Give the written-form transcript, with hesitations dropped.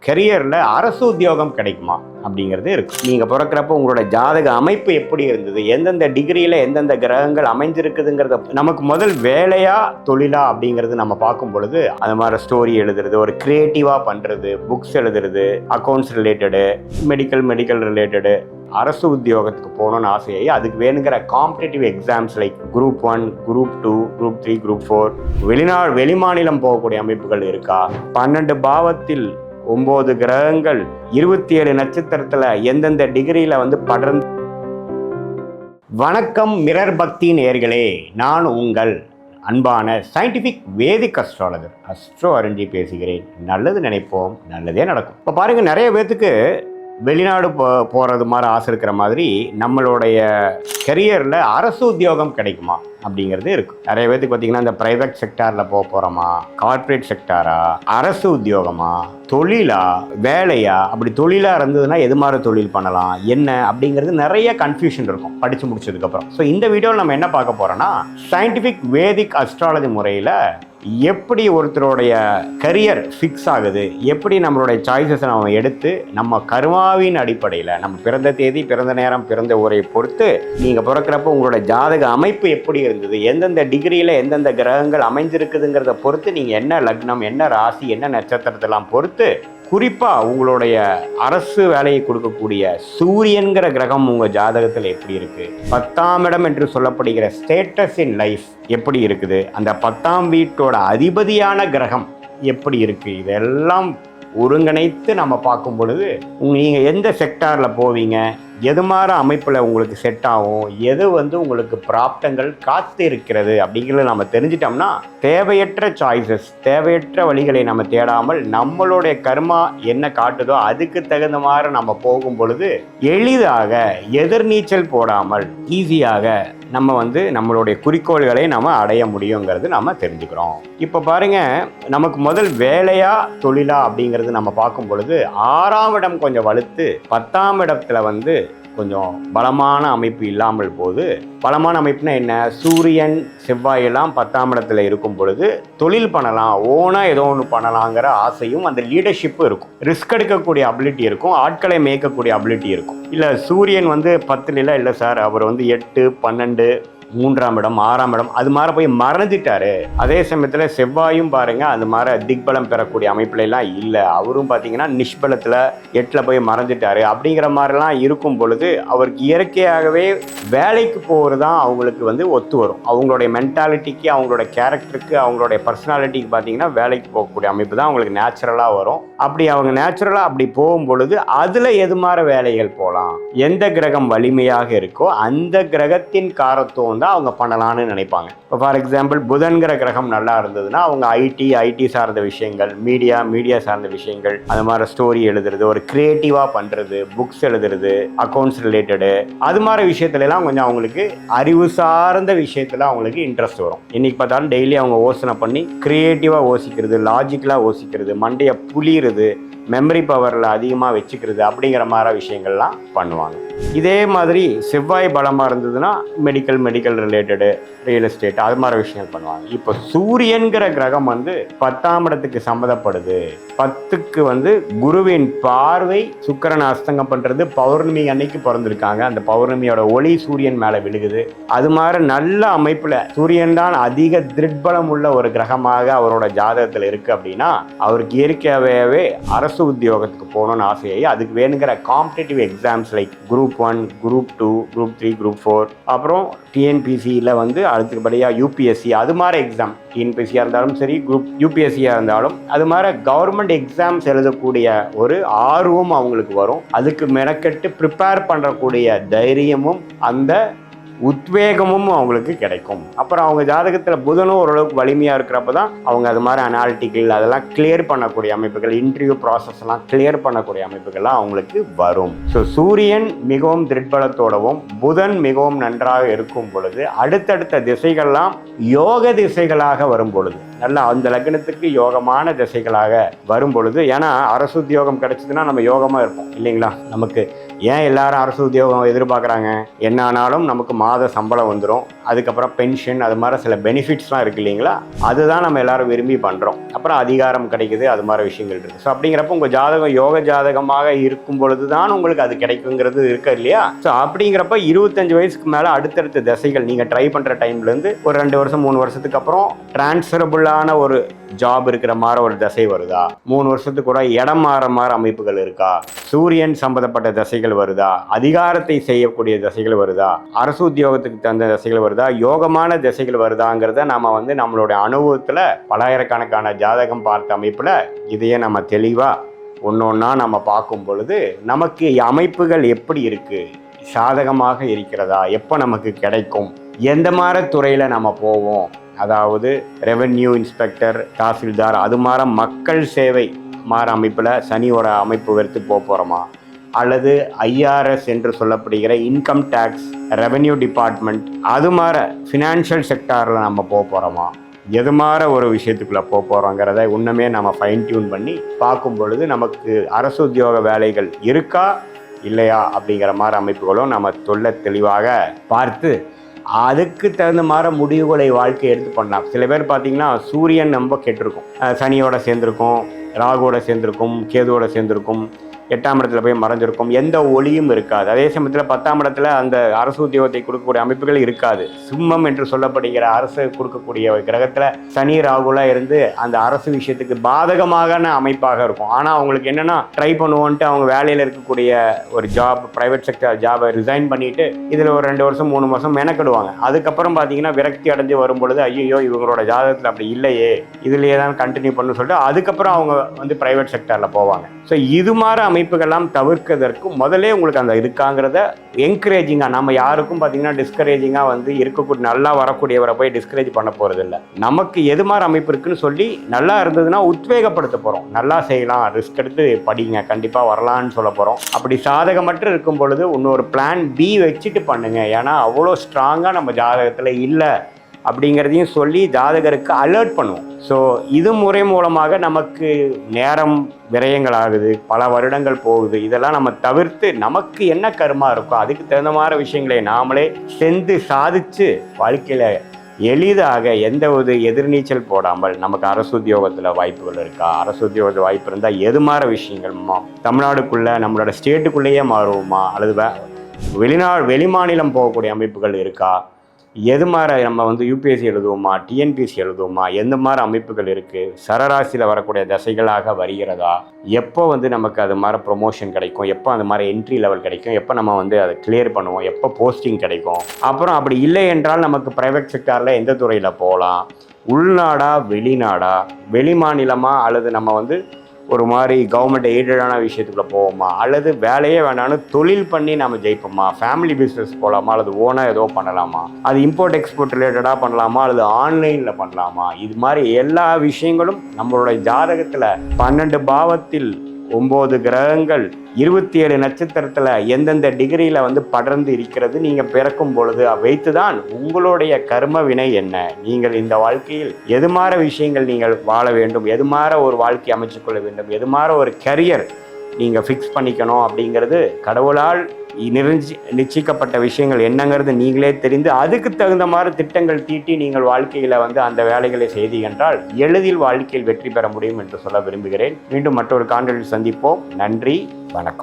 கெரியரில் அரசு உத்தியோகம் கிடைக்குமா அப்படிங்கிறது இருக்கு. நீங்கள் பிறக்கிறப்ப உங்களோட ஜாதக அமைப்பு எப்படி இருந்தது, எந்தெந்த டிகிரியில் எந்தெந்த கிரகங்கள் அமைஞ்சிருக்குதுங்கிறத நமக்கு முதல் வேலையா தொழிலா அப்படிங்கிறது நம்ம பார்க்கும் பொழுது அது மாதிரி ஸ்டோரி எழுதுறது, ஒரு கிரியேட்டிவாக பண்ணுறது, புக்ஸ் எழுதுறது, அக்கௌண்ட்ஸ் ரிலேட்டடு, மெடிக்கல் ரிலேட்டடு, அரசு உத்தியோகத்துக்கு போகணும்னு ஆசையாகி அதுக்கு வேணுங்கிற competitive exams like group 1, group 2, group 3, group 4, வெளிமாநிலம் போகக்கூடிய அமைப்புகள் இருக்கா, 12 பாவத்தில் 9 கிரகங்கள் 27 நட்சத்திரத்தில் எந்தெந்த டிகிரியில் வந்து படர்ந்து. வணக்கம் மிரர் பக்தி நேயர்களே, நான் உங்கள் அன்பான சயின்டிஃபிக் வேதிக் அஸ்ட்ராலஜர் அஸ்ட்ரோ அருண்ஜி பேசுகிறேன். நல்லது நினைப்போம், நல்லதே நடக்கும். இப்போ பாருங்கள், நிறைய பேர்த்துக்கு வெளிநாடு போகிறது மாதிரி ஆசை இருக்கிற மாதிரி நம்மளுடைய கெரியரில் அரசு உத்தியோகம் கிடைக்குமா அப்படிங்கிறது இருக்குது. நிறைய பேருக்கு பார்த்தீங்கன்னா இந்த ப்ரைவேட் செக்டாரில் போகிறோமா, கார்ப்பரேட் செக்டாரா, அரசு உத்தியோகமா, தொழிலா, வேலையா, அப்படி தொழிலாக இருந்ததுன்னா எது மாதிரி தொழில் பண்ணலாம் என்ன அப்படிங்கிறது நிறைய கன்ஃபியூஷன் இருக்கும் படித்து முடிச்சதுக்கப்புறம். ஸோ இந்த வீடியோவில் நம்ம என்ன பார்க்க போகிறோன்னா, சயின்டிஃபிக் வேதிக் அஸ்ட்ராலஜி முறையில் எப்படி ஒருத்தருடைய கரியர் ஃபிக்ஸ் ஆகுது, எப்படி நம்மளுடைய சாய்ஸஸை நம்ம எடுத்து நம்ம கர்மாவின் அடிப்படையில் நம்ம பிறந்த தேதி, பிறந்த நேரம், பிறந்த ஊரை பொறுத்து நீங்கள் பிறக்கிறப்ப உங்களோட ஜாதக அமைப்பு எப்படி இருந்தது, எந்தெந்த டிகிரியில் எந்தெந்த கிரகங்கள் அமைஞ்சிருக்குதுங்கிறத பொறுத்து நீங்கள் என்ன லக்னம், என்ன ராசி, என்ன நட்சத்திரத்தெல்லாம் பொறுத்து, குறிப்பாக உங்களுடைய அரசு வேலையை கொடுக்கக்கூடிய சூரியன்கிற கிரகம் உங்கள் ஜாதகத்தில் எப்படி இருக்குது, 10ஆம் இடம் என்று சொல்லப்படுகிற ஸ்டேட்டஸ் இன் லைஃப் எப்படி இருக்குது, அந்த 10ஆம் வீட்டோட அதிபதியான கிரகம் எப்படி இருக்குது, இதெல்லாம் ஒருங்கிணைத்து நம்ம பார்க்கும் பொழுது நீங்கள் எந்த செக்டாரில் போவீங்க, எது மாதிரி அமைப்பில் உங்களுக்கு செட் ஆகும், எது வந்து உங்களுக்கு பிராப்தங்கள் காத்து இருக்கிறது அப்படிங்கிறத நம்ம தெரிஞ்சிட்டோம்னா தேவையற்ற சாய்ஸஸ், தேவையற்ற வழிகளை நம்ம தேடாமல் நம்மளுடைய கர்மா என்ன காட்டுதோ அதுக்கு தகுந்த மாதிரி நம்ம போகும் பொழுது எளிதாக எதிர்நீச்சல் போடாமல் ஈஸியாக நம்ம வந்து நம்மளுடைய குறிக்கோள்களை நம்ம அடைய முடியுங்கிறது நம்ம தெரிஞ்சுக்கிறோம். இப்போ பாருங்க, நமக்கு முதல் வேலையா தொழிலா அப்படிங்கிறது நம்ம பார்க்கும் பொழுது 6ஆம் இடம் கொஞ்சம் வலுத்து 10ஆம் இடத்துல வந்து கொஞ்சம் பலமான அமைப்பு இல்லாமல் போது. பலமான அமைப்புனா என்ன, சூரியன் செவ்வாய் எல்லாம் 10ஆம் இடத்துல இருக்கும் பொழுது தொழில் பண்ணலாம், ஓனாக ஏதோ ஒன்று பண்ணலாங்கிற ஆசையும் அந்த லீடர்ஷிப்பும் இருக்கும், ரிஸ்க் எடுக்கக்கூடிய அபிலிட்டி இருக்கும், ஆட்களை மேய்க்கக்கூடிய அபிலிட்டி இருக்கும். இல்லை சூரியன் வந்து 10ல் இல்லை சார், அவர் வந்து 8, 12, 3ஆம் இடம், 6ஆம் இடம் அது மாதிரி போய் மறைஞ்சிட்டாரு. அதே சமயத்தில் செவ்வாயும் பாருங்க அது மாதிரி திக்பலம் பெறக்கூடிய அமைப்புல எல்லாம் இல்லை, அவரும் பார்த்தீங்கன்னா நிஷ்பலத்தில் 8ல் போய் மறைஞ்சிட்டாரு. அப்படிங்கிற மாதிரிலாம் இருக்கும் பொழுது அவருக்கு இயற்கையாகவே வேலைக்கு போகிறது தான் அவங்களுக்கு வந்து ஒத்து வரும். அவங்களுடைய மென்டாலிட்டிக்கு, அவங்களோட கேரக்டருக்கு, அவங்களுடைய பர்சனாலிட்டிக்கு பார்த்தீங்கன்னா வேலைக்கு போகக்கூடிய அமைப்பு தான் அவங்களுக்கு நேச்சுரலாக வரும். அப்படி அவங்க நேச்சுரலாக அப்படி போகும் பொழுது அதில் எது மாதிரி வேலைகள் போகலாம், எந்த கிரகம் வலிமையாக இருக்கோ அந்த கிரகத்தின் காரத்துவம் அவங்க பண்ணலான்னு நினைப்பாங்க. இப்போ ஃபார் எக்ஸாம்பிள் புதன்கிற கிரகம் நல்லா இருந்ததுன்னா அவங்க ஐடி சார்ந்த விஷயங்கள், மீடியா சார்ந்த விஷயங்கள், அது மாதிரி ஸ்டோரி எழுதுறது, ஒரு கிரியேட்டிவாக பண்ணுறது, புக்ஸ் எழுதுறது, அக்கௌண்ட்ஸ் ரிலேட்டடு, அது மாதிரி விஷயத்துலலாம் கொஞ்சம் அவங்களுக்கு அறிவு சார்ந்த விஷயத்தில் அவங்களுக்கு இன்ட்ரெஸ்ட் வரும். இன்னைக்கு பார்த்தாலும் டெய்லி அவங்க யோசனை பண்ணி கிரியேட்டிவாக யோசிக்கிறது, லாஜிக்கலாக யோசிக்கிறது, மண்டையை புளிகிறது, மெமரி பவரில் அதிகமாக வச்சுக்கிறது அப்படிங்கிற மாதிரி விஷயங்கள்லாம் பண்ணுவாங்க. இதே மாதிரி செவ்வாய் பலமாக இருந்ததுன்னா மெடிக்கல் ரிலேட்டடு, ரியல் எஸ்டேட் அது மாதிரி விஷயங்கள் பண்ணுவாங்க. இப்போ சூரியன்கிற கிரகம் வந்து 10ஆம் இடத்துக்கு சம்மந்தப்படுது, 10க்கு வந்து குருவின் பார்வை, சுக்கிரனை அஸ்தங்கம் பண்ணுறது, பௌர்ணமி அன்னைக்கு பிறந்திருக்காங்க, அந்த பௌர்ணமியோட ஒளி சூரியன் மேலே விழுகுது. அது மாதிரி நல்ல அமைப்பில் சூரியன் தான் அதிக திருட்பலம் உள்ள ஒரு கிரகமாக அவரோட ஜாதகத்தில் இருக்குது அப்படின்னா அவருக்கு இயற்கையாகவே அரசு உத்தியோகத்துக்கு போகணும்னு ஆசையாகி அதுக்கு வேணுங்கிற competitive exams like group 1, group 2, group 3, group 4, அப்புறம் டிஎன்பிசியில் வந்து அடுத்தபடியாக யூபிஎஸ்சி அது மாதிரி எக்ஸாம், டிஎன்பிசியாக இருந்தாலும் சரி, குரூப் யூபிஎஸ்சியாக இருந்தாலும் அது மாதிரி கவர்மெண்ட் எக்ஸாம்ஸ் எழுதக்கூடிய ஒரு ஆர்வம் அவங்களுக்கு வரும். அதுக்கு மெனக்கெட்டு ப்ரிப்பேர் பண்ணக்கூடிய தைரியமும் அந்த உத்வேகமும் அவங்களுக்கு கிடைக்கும். அப்புறம் அவங்க ஜாதகத்தில் புதனும் ஓரளவுக்கு வலிமையாக இருக்கிறப்ப தான் அவங்க அது மாதிரி அனாலிட்டிக்கல் அதெல்லாம் கிளியர் பண்ணக்கூடிய அமைப்புகள், இன்டர்வியூ ப்ராசஸ்லாம் கிளியர் பண்ணக்கூடிய அமைப்புகள்லாம் அவங்களுக்கு வரும். ஸோ சூரியன் மிகவும் திருட்பலத்தோடவும் புதன் மிகவும் நன்றாக இருக்கும் பொழுது அடுத்தடுத்த திசைகள்லாம் யோக திசைகளாக வரும் பொழுது, நல்லா அந்த லக்னத்துக்கு யோகமான திசைகளாக வரும் பொழுது, ஏன்னா அரசு உத்தியோகம் கிடைச்சதுன்னா நம்ம யோகமாக இருப்போம் இல்லைங்களா. நமக்கு ஏன் எல்லாரும் அரசு உத்தியோகம் எதிர்பார்க்குறாங்க, என்ன ஆனாலும் நமக்கு மாத சம்பளம் வந்துடும், அதுக்கப்புறம் பென்ஷன், அது மாதிரி சில பெனிஃபிட்ஸ்லாம் இருக்குது இல்லைங்களா, அதுதான் நம்ம எல்லாரும் விரும்பி பண்ணுறோம். அப்புறம் அதிகாரம் கிடைக்குது, அது மாதிரி விஷயங்கள் இருக்குது. ஸோ அப்படிங்கிறப்ப உங்கள் ஜாதகம் யோக ஜாதகமாக இருக்கும் பொழுது தான் உங்களுக்கு அது கிடைக்குங்கிறது இருக்கு இல்லையா. ஸோ அப்படிங்கிறப்ப 25 வயசுக்கு மேலே அடுத்தடுத்த திசைகள் நீங்கள் ட்ரை பண்ணுற டைம்லேருந்து ஒரு 2 வருஷம் 3 வருஷத்துக்கு அப்புறம் டிரான்ஸ்ஃபரபுளான ஒரு ஜாப் இருக்கிற மாதிரி ஒரு திசை வருதா, 3 வருஷத்துக்கு கூட இடம் மாற மாதிரி அமைப்புகள் இருக்கா, சூரியன் சம்பந்தப்பட்ட திசைகள் வருதா, அதிகாரத்தை செய்யக்கூடிய திசைகள் வருதா, அரசு உத்தியோகத்துக்கு தகுந்த திசைகள் வருதா, யோகமான திசைகள் வருதாங்கிறத நம்ம வந்து நம்மளுடைய அனுபவத்தில் பலாயிரக்கணக்கான ஜாதகம் பார்த்த அமைப்பில் இதையே நம்ம தெளிவாக ஒன்று ஒன்றா நம்ம பார்க்கும் பொழுது நமக்கு அமைப்புகள் எப்படி இருக்குது, சாதகமாக இருக்கிறதா, எப்போ நமக்கு கிடைக்கும், எந்த மாதிரி துறையில் நம்ம போவோம், அதாவது ரெவென்யூ இன்ஸ்பெக்டர், தாசில்தார், அது மாதிரி மக்கள் சேவை மாற அமைப்பில் சனியோட அமைப்பு வெறுத்து போகிறோமா, அல்லது ஐஆர்எஸ் என்று சொல்லப்படுகிற இன்கம் டேக்ஸ், ரெவென்யூ டிபார்ட்மெண்ட், அது மாதிரி ஃபினான்ஷியல் செக்டாரில் நம்ம போகிறோமா, எது மாதிரி ஒரு விஷயத்துக்குள்ளே போகிறோங்கிறத இன்னுமே நம்ம ஃபைன் டியூன் பண்ணி பார்க்கும் பொழுது நமக்கு அரசு உத்தியோக வேலைகள் இருக்கா இல்லையா அப்படிங்கிற மாதிரி அமைப்புகளும் நம்ம தெளிவாக பார்த்து அதுக்கு தகுந்த மாதிரி முடிவுகளை வாழ்க்கை எடுத்து பண்ணலாம். சில பேர் பார்த்தீங்கன்னா சூரியன் ரொம்ப கெட்டிருக்கும், சனியோட சேர்ந்துருக்கும், ராகுவோட சேர்ந்துருக்கும், கேதுவோட சேர்ந்துருக்கும், 8ஆம் இடத்துல போய் மறைஞ்சிருக்கும், எந்த ஒளியும் இருக்காது. அதே சமயத்தில் 10ஆம் இடத்துல அந்த அரசு உத்தியோகத்தை கொடுக்கக்கூடிய அமைப்புகள் இருக்காது. சிம்மம் என்று சொல்லப்படுகிற அரசு கொடுக்கக்கூடிய கிரகத்தில் சனி ராகுலாம் இருந்து அந்த அரசு விஷயத்துக்கு பாதகமான அமைப்பாக இருக்கும். ஆனால் அவங்களுக்கு என்னென்னா ட்ரை பண்ணுவோன்ட்டு அவங்க வேலையில் இருக்கக்கூடிய ஒரு ஜாப், ப்ரைவேட் செக்டர் ஜாபை ரிசைன் பண்ணிட்டு இதில் ஒரு 2 வருஷம் 3 வருஷம் மெனக்கிடுவாங்க. அதுக்கப்புறம் பார்த்தீங்கன்னா விரக்தி அடைஞ்சு வரும்பொழுது ஐயோ இவங்களோட ஜாதகத்தில் அப்படி இல்லையே, இதுலேயே தான் கண்டினியூ பண்ணு சொல்லிட்டு அதுக்கப்புறம் அவங்க வந்து ப்ரைவேட் செக்டரில் போவாங்க. ஸோ இது மாதிரி அமைப்புகள்லாம் தவிர்க்கிறதற்கு முதலே உங்களுக்கு அந்த இருக்காங்கிறத என்கரேஜிங்காக, நம்ம யாருக்கும் பார்த்தீங்கன்னா டிஸ்கரேஜிங்காக வந்து இருக்கக்கூடிய நல்லா வரக்கூடியவரை போய் டிஸ்கரேஜ் பண்ண போகிறது இல்லை. நமக்கு எது மாதிரி அமைப்பு இருக்குன்னு சொல்லி நல்லா இருந்ததுன்னா உத்வேகப்படுத்த போகிறோம், நல்லா செய்யலாம், ரிஸ்க் எடுத்து படிங்க, கண்டிப்பாக வரலான்னு சொல்ல போகிறோம். அப்படி சாதகமற்று இருக்கும் பொழுது இன்னொரு பிளான் பி வச்சுட்டு பண்ணுங்க. ஏன்னா அவ்வளோ ஸ்ட்ராங்காக நம்ம ஜாதகத்தில் இல்லை அப்படிங்கிறதையும் சொல்லி ஜாதகருக்கு அலர்ட் பண்ணுவோம். ஸோ இது முறை மூலமாக நமக்கு நேரம் விரயங்கள் ஆகுது, பல வருடங்கள் போகுது. இதெல்லாம் நம்ம தவிர்த்து நமக்கு என்ன கருமா இருக்கோ அதுக்கு தகுந்த மாதிரி விஷயங்களை நாமளே சென்று சாதித்து வாழ்க்கையில் எளிதாக எந்த ஒரு எதிர்நீச்சல் போடாமல் நமக்கு அரசு உத்தியோகத்தில் வாய்ப்புகள் இருக்கா, அரசு உத்தியோகத்தில் வாய்ப்பு இருந்தால் எது மாதிரி விஷயங்கள் தமிழ்நாடுக்குள்ளே நம்மளோட ஸ்டேட்டுக்குள்ளேயே மாறுவோமா, அல்லது வெளிமாநிலம் போகக்கூடிய அமைப்புகள் இருக்கா, எது மாதிரி நம்ம வந்து யூபிஎஸ்சி எழுதுவோமா, டிஎன்பிஎஸ்சி எழுதுவோமா, எந்த மாதிரி அமைப்புகள் இருக்குது, சரராசியில் வரக்கூடிய தசைகளாக வருகிறதா, எப்போ வந்து நமக்கு அது மாதிரி ப்ரொமோஷன் கிடைக்கும், எப்போ அந்த மாதிரி என்ட்ரி லெவல் கிடைக்கும், எப்போ நம்ம வந்து அதை கிளியர் பண்ணுவோம், எப்போ போஸ்டிங் கிடைக்கும், அப்புறம் அப்படி இல்லை என்றால் நமக்கு ப்ரைவேட் செக்டாரில் எந்த துறையில் போகலாம், உள்நாடா வெளிநாடா, வெளி மாநிலமா, அல்லது நம்ம வந்து ஒரு மாதிரி கவர்மெண்ட் எய்டடான விஷயத்துக்குள்ளே போவோமா, அல்லது வேலையே வேணான்னு தொழில் பண்ணி நம்ம ஜெயிப்போமா, ஃபேமிலி பிஸ்னஸ் போகலாமா, அல்லது ஓனாக ஏதோ பண்ணலாமா, அது இம்போர்ட் எக்ஸ்போர்ட் ரிலேட்டடாக பண்ணலாமா, அல்லது ஆன்லைனில் பண்ணலாமா, இது மாதிரி எல்லா விஷயங்களும் நம்மளுடைய ஜாதகத்தில் 12 பாவத்தில் 9 கிரகங்கள் 27 நட்சத்திரத்தில் எந்தெந்த டிகிரியில் வந்து படர்ந்து இருக்கிறது நீங்கள் பிறக்கும் பொழுது வைத்து தான் உங்களுடைய கர்ம வினை என்ன, நீங்கள் இந்த வாழ்க்கையில் எது மாதிரி விஷயங்கள் நீங்கள் வாழ வேண்டும், எது மாதிரி ஒரு வாழ்க்கை அமைச்சுக்கொள்ள வேண்டும், எது மாதிரி ஒரு கரியர் நீங்கள் ஃபிக்ஸ் பண்ணிக்கணும் அப்படிங்கிறது கடவுளால் நிச்சயிக்கப்பட்ட விஷயங்கள் என்னங்கிறது நீங்களே தெரிந்து அதுக்கு தகுந்த மாதிரி திட்டங்கள் தீட்டி நீங்கள் வாழ்க்கையில் வந்து அந்த வேலைகளை செய்து என்றால் எளிதில் வாழ்க்கையில் வெற்றி பெற முடியும் என்று சொல்ல விரும்புகிறேன். மீண்டும் மற்றொரு காணொளியில் சந்திப்போம். நன்றி, வணக்கம்.